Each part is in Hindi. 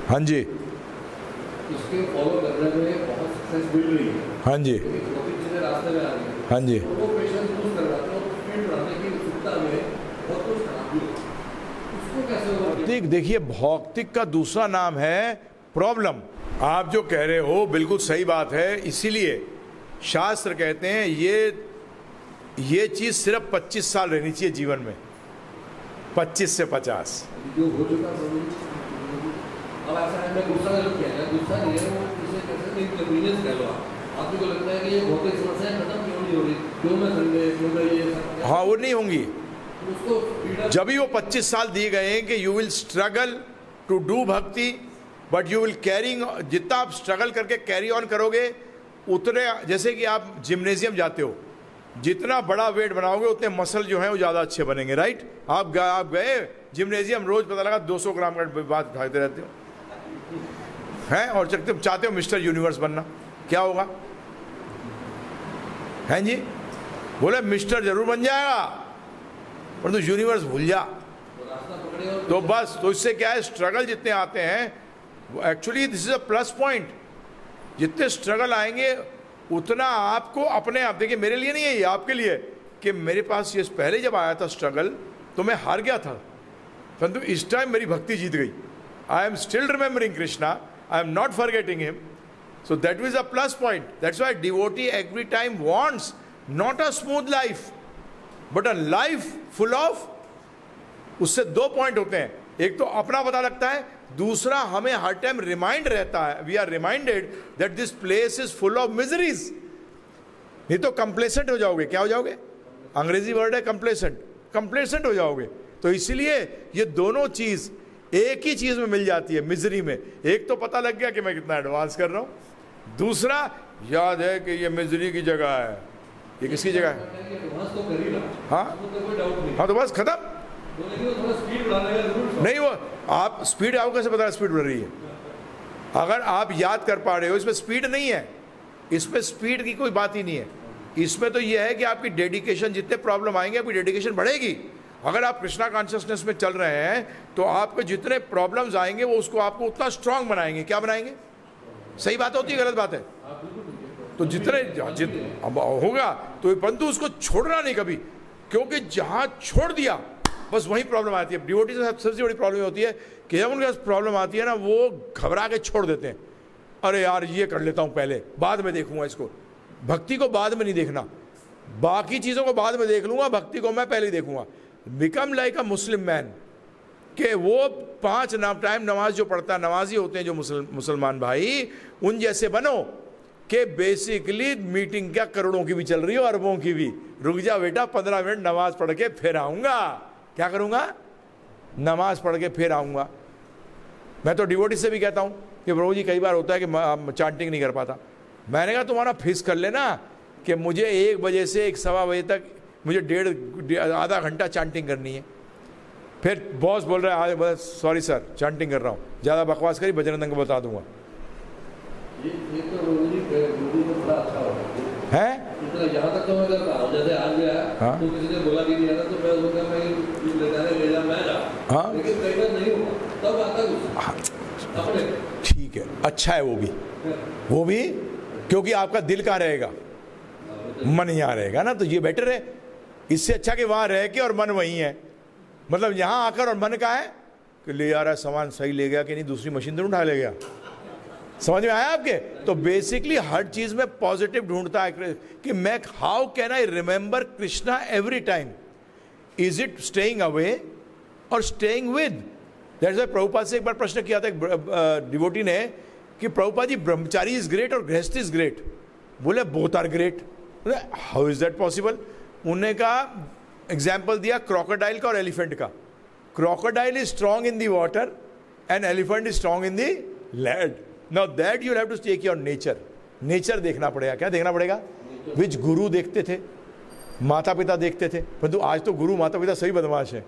हाँ जी, इसके फॉलो करने में बहुत सक्सेस मिल रही है। हाँ जी, चीजें रास्ते में आ रही है, हाँ जी। वो पेशेंस लूज कर रहा है, तो स्पीड बढ़ाने की उत्सुकता में बहुत कुछ खराबी है। उसको कैसे भौतिक, देखिए भौतिक का दूसरा नाम है प्रॉब्लम। आप जो कह रहे हो बिल्कुल सही बात है, इसीलिए शास्त्र कहते हैं ये चीज सिर्फ 25 साल रहनी चाहिए जीवन में, 25 से 50। जो हो चुका अब ऐसा है, मैं गुस्सा जो किया है, गुस्सा नहीं है, वो किसी कैसे इनकन्वीनियंस कह लो आप। को लगता है कि ये भौतिक समस्याएं खत्म क्यों नहीं हो रही, क्यों मैं संडे, क्यों मैं ये सब, हाँ वो नहीं होंगी। उसको जब भी वो 25 साल दिए गए हैं कि you will struggle to do bhakti but you will caring, जितना आप स्ट्रगल करके कैरी ऑन करोगे उतने, जैसे कि आप जिम्नेजियम जाते हो, जितना बड़ा वेट बनाओगे उतने मसल जो हैं वो ज़्यादा अच्छे बनेंगे, राइट। आप गए जिम्नेजियम, रोज पता लगा 200 ग्राम का बात उठाते रहते हो हैं, और चाहते हो मिस्टर यूनिवर्स बनना, क्या होगा? हैं जी, बोले मिस्टर जरूर बन जाएगा परंतु यूनिवर्स भूल जा। तो बस, तो इससे क्या है, स्ट्रगल जितने आते हैं, actually this is a plus point. जितने स्ट्रगल आएंगे उतना आपको अपने आप, देखिए मेरे लिए नहीं है ये, आपके लिए, कि मेरे पास ये पहले जब आया था स्ट्रगल तो मैं हार गया था, परंतु इस टाइम मेरी भक्ति जीत गई। I am still remembering Krishna, I am not forgetting him, so that is a plus point. That's why devotee every time wants not a smooth life but a life full of, उससे 2 पॉइंट होते हैं, एक तो अपना पता लगता है, दूसरा हमें हर टाइम रिमाइंड रहता है, we are reminded that this place is full of miseries. नहीं तो कंप्लेसेंट हो जाओगे, क्या हो जाओगे, अंग्रेजी वर्ड है कंप्लेसेंट, कंप्लेसेंट हो जाओगे। तो इसीलिए ये दोनों चीज एक ही चीज में मिल जाती है, मिजरी में। एक तो पता लग गया कि मैं कितना एडवांस कर रहा हूं, दूसरा याद है कि ये मिजरी की जगह है, ये किसकी जगह है, हाँ तो बस खत्म। नहीं, वो आप स्पीड, आपको कैसे पता स्पीड बढ़ रही है? अगर आप याद कर पा रहे हो, इसमें स्पीड नहीं है, इसमें स्पीड की कोई बात ही नहीं है। इसमें तो ये है कि आपकी डेडिकेशन, जितने प्रॉब्लम आएंगे आपकी डेडिकेशन बढ़ेगी। अगर आप कृष्णा कॉन्शियसनेस में चल रहे हैं तो आपके जितने प्रॉब्लम्स आएंगे वो उसको आपको उतना स्ट्रांग बनाएंगे। क्या बनाएंगे? सही बात होती है, गलत बात है? तो जितने अब होगा तो, परंतु उसको छोड़ना नहीं कभी, क्योंकि जहां छोड़ दिया बस वही प्रॉब्लम आती है। डिवोटी से सबसे बड़ी प्रॉब्लम होती है कि जब उनके पास प्रॉब्लम आती है ना, वो घबरा के छोड़ देते हैं, अरे यार ये कर लेता हूं पहले, बाद में देखूंगा इसको। भक्ति को बाद में नहीं देखना, बाकी चीजों को बाद में देख लूंगा, भक्ति को मैं पहले ही देखूंगा। बिकम लाइक अ मुस्लिम मैन, कि वो 5 टाइम नमाज जो पढ़ता है, नमाजी होते हैं जो मुसलमान भाई, उन जैसे बनो कि बेसिकली मीटिंग क्या करोड़ों की भी चल रही हो, अरबों की भी, रुक जा बेटा 15 मिनट नमाज पढ़ के फिर आऊंगा। क्या करूंगा? नमाज पढ़ के फिर आऊंगा। मैं तो डिवोटी से भी कहता हूं कि प्रभु जी कई बार होता है कि चांटिंग नहीं कर पाता। मैंने कहा तुम्हारा फिक्स कर लेना कि मुझे 1 बजे से 1-1:15 बजे तक मुझे आधा घंटा चांटिंग करनी है। फिर बॉस बोल रहा है बस सॉरी सर चांटिंग कर रहा हूँ, ज़्यादा बकवास करी बजरंग को बता दूंगा। है यहाँ तक तो मैं करता हूँ, जैसे आज गया हाँ? तो किसी ने बोला कि नहीं आता तो मैं उसका ले जा मैं जा, हाँ? लेकिन कई बार नहीं होगा, तब आता गुस्सा अपने। ठीक है, अच्छा है वो भी क्योंकि आपका दिल कहाँ रहेगा, मन यहाँ रहेगा ना, तो ये बेटर है। इससे अच्छा कि वहाँ रह के और मन वहीं है, मतलब यहाँ आकर और मन कहाँ है कि ले आ रहा है सामान, सही ले गया कि नहीं, दूसरी मशीन तो उठा ले गया। समझ में आया आपके? तो बेसिकली हर चीज में पॉजिटिव ढूंढता है कि मैं how can I remember Krishna every time, is it staying away और staying with. That's why Prabhupada से एक बार प्रश्न किया था एक डिवोटी ने कि प्रभुपाद जी ब्रह्मचारी इज ग्रेट और गृहस्थ इज ग्रेट। बोले both are great. How is that possible? उन्होंने कहा एग्जाम्पल दिया क्रोकोडाइल का और एलिफेंट का। Crocodile is strong in the water and elephant is strong in the land. Now that you have to take your nature. Nature देखना पड़ेगा। क्या देखना पड़ेगा? विच गुरु देखते थे, माता पिता देखते थे, परंतु आज तो गुरु माता पिता सही बदमाश है।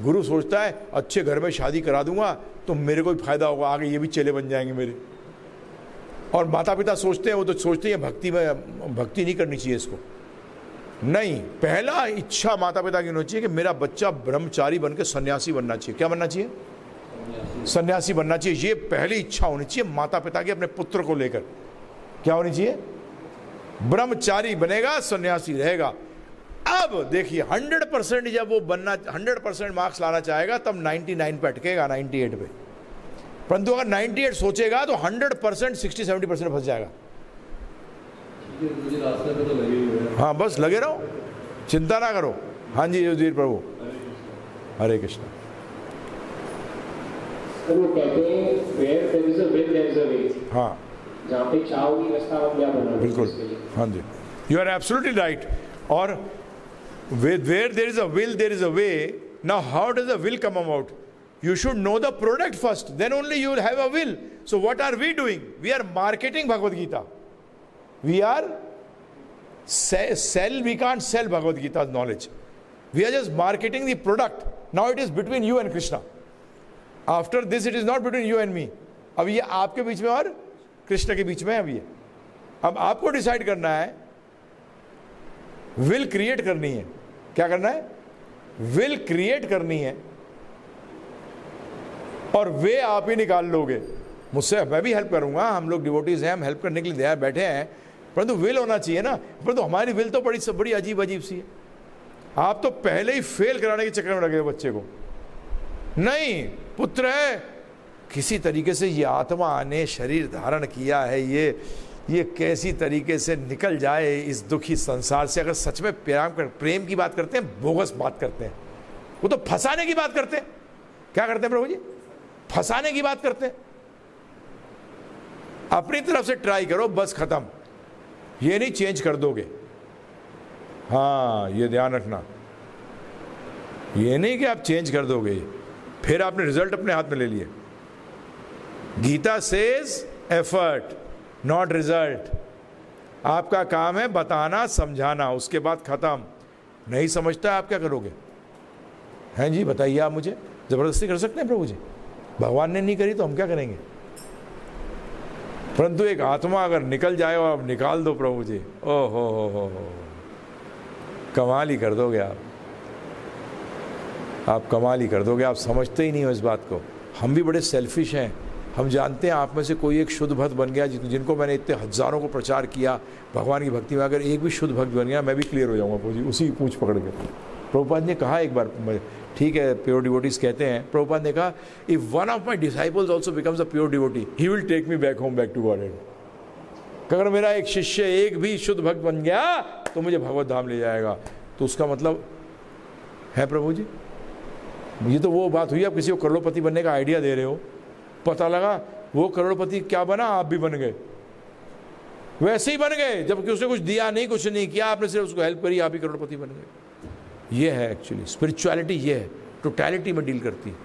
गुरु सोचता है अच्छे घर में शादी करा दूंगा तो मेरे को भी फायदा होगा, आगे ये भी चेले बन जाएंगे मेरे। और माता पिता सोचते हैं, वो तो सोचते हैं भक्ति नहीं करनी चाहिए इसको। नहीं, पहला इच्छा माता पिता की होनी चाहिए कि मेरा बच्चा ब्रह्मचारी बनकर सन्यासी बनना चाहिए। क्या बनना चाहिए? सन्यासी बनना चाहिए। ये पहली इच्छा होनी चाहिए माता पिता की अपने पुत्र को लेकर। क्या होनी चाहिए? ब्रह्मचारी बनेगा, सन्यासी रहेगा। अब देखिए 100% जब वो बनना 100% मार्क्स लाना चाहेगा तब 99 पे अटकेगा, 98 पे। परंतु अगर 98 सोचेगा तो 100% 60-70% फंस जाएगा। हाँ बस लगे रहो, चिंता ना करो। हाँ जी युधिष्ठिर प्रभु, हरे कृष्ण। वो कहते हैं where there is a will there is a way। हाँ जहाँ पे चाह होगी रास्ता हम क्या बना बिल्कुल। हाँ जी, यू आर एब्सोल्युटली राइट। और where there is a will there is a way. Now how does the will come about? You should know the product first, then only you will have a will. So what are we doing? We are marketing Bhagavad Gita. We are we can't sell Bhagavad Gita's knowledge. We are just marketing the product. Now it is between you and Krishna. After this it is not between you and me. अब ये आपके बीच में और कृष्ण के बीच में है। अब आपको डिसाइड करना है, विल क्रिएट करनी है। क्या करना है? विल क्रिएट करनी है और वे आप ही निकाल लोगे। मुझसे मैं भी हेल्प करूंगा, हम लोग डिवोटीज हैं, हम हेल्प करने के लिए तैयार बैठे हैं, परंतु विल होना चाहिए ना। परंतु हमारी विल तो बड़ी अजीब अजीब सी है। आप तो पहले ही फेल कराने के चक्कर में लगे हो बच्चे को। नहीं, पुत्र है, किसी तरीके से ये आत्मा ने शरीर धारण किया है, ये कैसी तरीके से निकल जाए इस दुखी संसार से। अगर सच में प्रेम की बात करते हैं, बोगस बात करते हैं। वो तो फंसाने की बात करते हैं। क्या करते हैं प्रभु जी? फंसाने की बात करते हैं। अपनी तरफ से ट्राई करो, बस खत्म। ये नहीं चेंज कर दोगे। हाँ ये ध्यान रखना, ये नहीं कि आप चेंज कर दोगे, फिर आपने रिजल्ट अपने हाथ में ले लिए। Gita says effort not result. आपका काम है बताना, समझाना, उसके बाद खत्म। नहीं समझता आप क्या करोगे? हैं जी, बताइए आप मुझे। जबरदस्ती कर सकते हैं प्रभु जी? भगवान ने नहीं करी तो हम क्या करेंगे? परंतु एक आत्मा अगर निकल जाए और आप निकाल दो प्रभु जी, ओ हो, कमाल ही कर दोगे आप कमाल ही कर दोगे। आप समझते ही नहीं हो इस बात को। हम भी बड़े सेल्फिश हैं। हम जानते हैं आप में से कोई एक शुद्ध भक्त बन गया, जिनको मैंने इतने हजारों को प्रचार किया भगवान की भक्ति में, अगर एक भी शुद्ध भक्त बन गया, मैं भी क्लियर हो जाऊंगा प्रभु जी, उसी पूछ पकड़ के। प्रभुपाद ने कहा एक बार, ठीक है प्योर डिवोटीज कहते हैं, प्रभुपाद ने कहा if one of my disciples also becomes a pure devotee he will take me back home, back to Godhead. अगर मेरा एक शिष्य एक भी शुद्ध भक्त बन गया तो मुझे भगवत धाम ले जाएगा। तो उसका मतलब है प्रभु जी, ये तो वो बात हुई, आप किसी को करोड़पति बनने का आइडिया दे रहे हो, पता लगा वो करोड़पति क्या बना, आप भी बन गए, वैसे ही बन गए, जबकि उसने कुछ दिया नहीं, कुछ नहीं किया, आपने सिर्फ उसको हेल्प करी, आप ही करोड़पति बन गए। ये है एक्चुअली स्पिरिचुअलिटी, ये है टोटलिटी में डील करती है।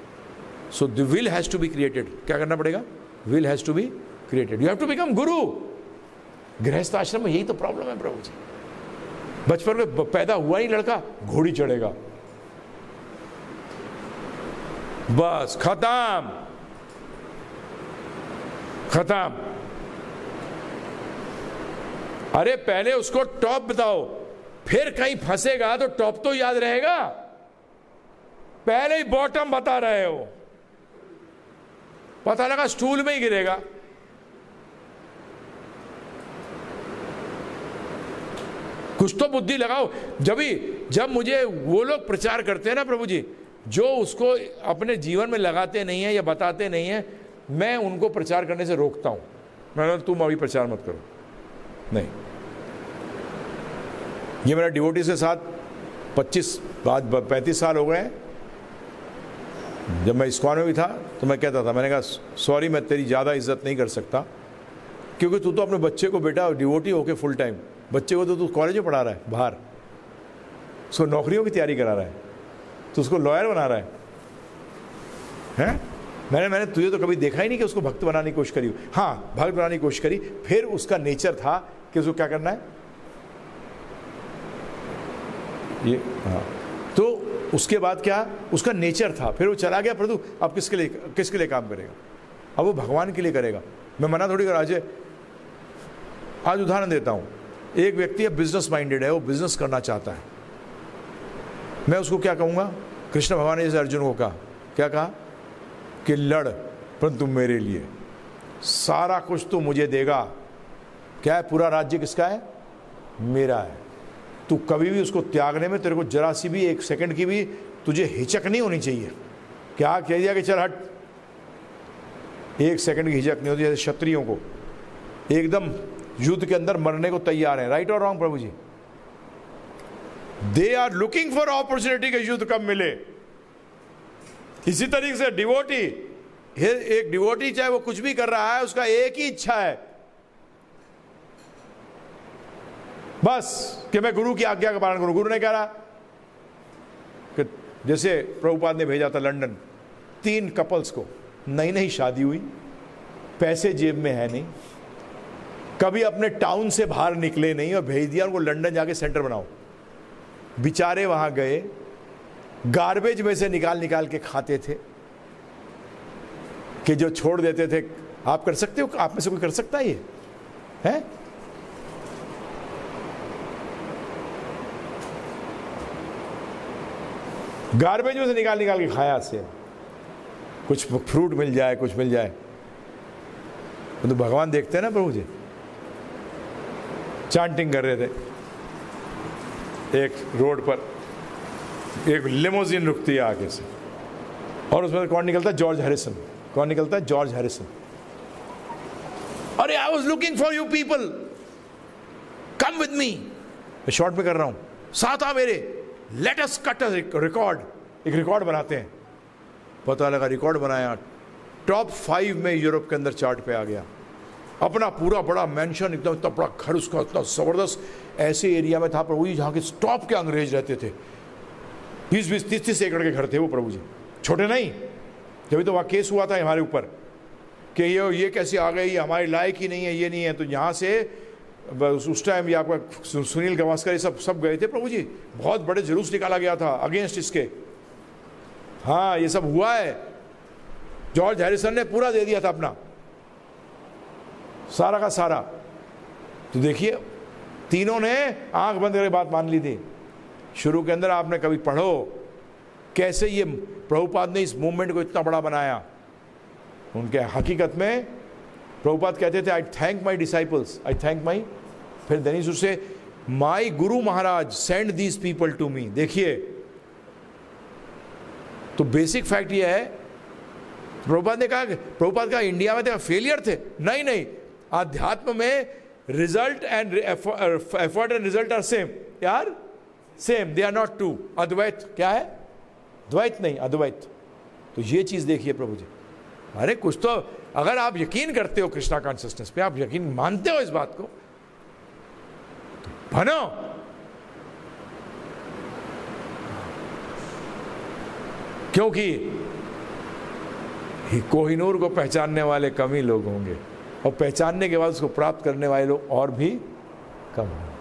So the will has to be created. क्या करना पड़ेगा? Will has to be created. You have to become guru. गृहस्थ आश्रम में यही तो प्रॉब्लम है प्रभु जी। बचपन में पैदा हुआ ही लड़का, घोड़ी चढ़ेगा, बस खत्म। अरे पहले उसको टॉप बताओ, फिर कहीं फंसेगा तो टॉप तो याद रहेगा। पहले ही बॉटम बता रहे हो, पता लगा स्टूल में ही गिरेगा। कुछ तो बुद्धि लगाओ। जब मुझे वो लोग प्रचार करते हैं ना प्रभु जी, जो उसको अपने जीवन में लगाते नहीं है या बताते नहीं है, मैं उनको प्रचार करने से रोकता हूं। मैंने तुम अभी प्रचार मत करो, नहीं। ये मेरा डिवोटी के साथ 35 साल हो गए हैं। जब मैं इस्कॉन में भी था तो मैं कहता था, मैंने कहा सॉरी मैं तेरी ज़्यादा इज्जत नहीं कर सकता, क्योंकि तू तो अपने बच्चे को बेटा डिवोटी होके फुल टाइम, बच्चे को तो तू कॉलेज में पढ़ा रहा है बाहर, उसको नौकरियों की तैयारी करा रहा है, तो उसको लॉयर बना रहा है? मैंने तुझे तो कभी देखा ही नहीं कि उसको भक्त बनाने की कोशिश करी। हाँ, भक्त बनाने की कोशिश करी, फिर उसका नेचर था कि उसको क्या करना है ये। हाँ, तो उसके बाद क्या, उसका नेचर था, फिर वो चला गया। परंतु अब किसके लिए काम करेगा? अब वो भगवान के लिए करेगा। मैं मना थोड़ी कर। आज उदाहरण देता हूँ, एक व्यक्ति है बिजनेस माइंडेड है, वो बिजनेस करना चाहता है। मैं उसको क्या कहूँगा? कृष्ण भगवान ने जैसे अर्जुन को कहा, क्या कहा? कि लड़ परंतु मेरे लिए, सारा कुछ तू मुझे देगा। क्या है? पूरा राज्य किसका है? मेरा है। तू कभी भी उसको त्यागने में तेरे को जरा सी भी, एक सेकंड की भी तुझे हिचक नहीं होनी चाहिए। क्या कह दिया कि चल हट, एक सेकंड की हिचक नहीं होती। जैसे क्षत्रियों को एकदम युद्ध के अंदर मरने को तैयार है। राइट और wrong Prabhu ji? They are looking for opportunity के युद्ध कब मिले। इसी तरीके से डिवोटी, एक डिवोटी चाहे वो कुछ भी कर रहा है, उसका एक ही इच्छा है बस कि मैं गुरु की आज्ञा का पालन करूं। गुरु ने कह रहा कि जैसे प्रभुपाद ने भेजा था लंदन 3 कपल्स को, नई नई शादी हुई, पैसे जेब में है नहीं, कभी अपने टाउन से बाहर निकले नहीं, और भेज दिया उनको लंदन जाके सेंटर बनाओ। बेचारे वहां गए, गार्बेज में से निकाल निकाल के खाते थे कि जो छोड़ देते थे। आप कर सकते हो? आप में से कोई कर सकता है ये? है? गार्बेज में से निकाल निकाल के खाया से, कुछ फ्रूट मिल जाए, कुछ मिल जाए। तो भगवान देखते हैं ना प्रभु जी। चांटिंग कर रहे थे, एक रोड पर एक लिमोजिन रुकती है आगे से, और उसमें कौन निकलता है? George Harrison. कौन निकलता है? George Harrison. अरे I was looking for you people, come with me. मैं शॉर्ट में कर रहा हूं, साथ आ मेरे, let us cut a record. एक रिकॉर्ड बनाते हैं। पता लगा रिकॉर्ड बनाया, टॉप 5 में यूरोप के अंदर चार्ट पे आ गया। अपना पूरा बड़ा मेंशन, एकदम इतना बड़ा घर उसका, इतना जबरदस्त, ऐसे एरिया में था प्रभु जी जहाँ के टॉप के अंग्रेज रहते थे। 20-20, 30-30 एकड़ के घर थे वो प्रभु जी, छोटे नहीं। जब तो वहाँ केस हुआ था हमारे ऊपर कि ये कैसे आ गए, ये हमारे लायक ही नहीं है, ये नहीं है। तो यहाँ से उस टाइम ये आपका सुनील गावस्कर ये सब गए थे प्रभु जी। बहुत बड़े जुलूस निकाला गया था अगेंस्ट इसके। हाँ, ये सब हुआ है। जॉर्ज हैरिसन ने पूरा दे दिया था अपना, सारा का सारा। तो देखिए, तीनों ने आंख बंद करके बात मान ली थी। शुरू के अंदर आपने कभी पढ़ो कैसे ये प्रभुपाद ने इस मूवमेंट को इतना बड़ा बनाया। उनके हकीकत में प्रभुपाद कहते थे, I thank my disciples, I thank my, फिर देनी से my guru Maharaj send these people to me. देखिए, तो बेसिक फैक्ट ये है, प्रभुपाद ने कहा, प्रभुपाद का इंडिया में थे फेलियर थे? नहीं नहीं, आध्यात्म में result and effort and result are same यार, same, they are not two. Advaita क्या है? द्वैत नहीं, अद्वैत। तो ये चीज देखिए प्रभु जी। अरे कुछ तो, अगर आप यकीन करते हो कृष्णा कॉन्शियसनेस पे, आप यकीन मानते हो इस बात को, तो बनो। क्योंकि कोहिनूर को पहचानने वाले कम ही लोग होंगे, और पहचानने के बाद उसको प्राप्त करने वाले लोग और भी कम होंगे।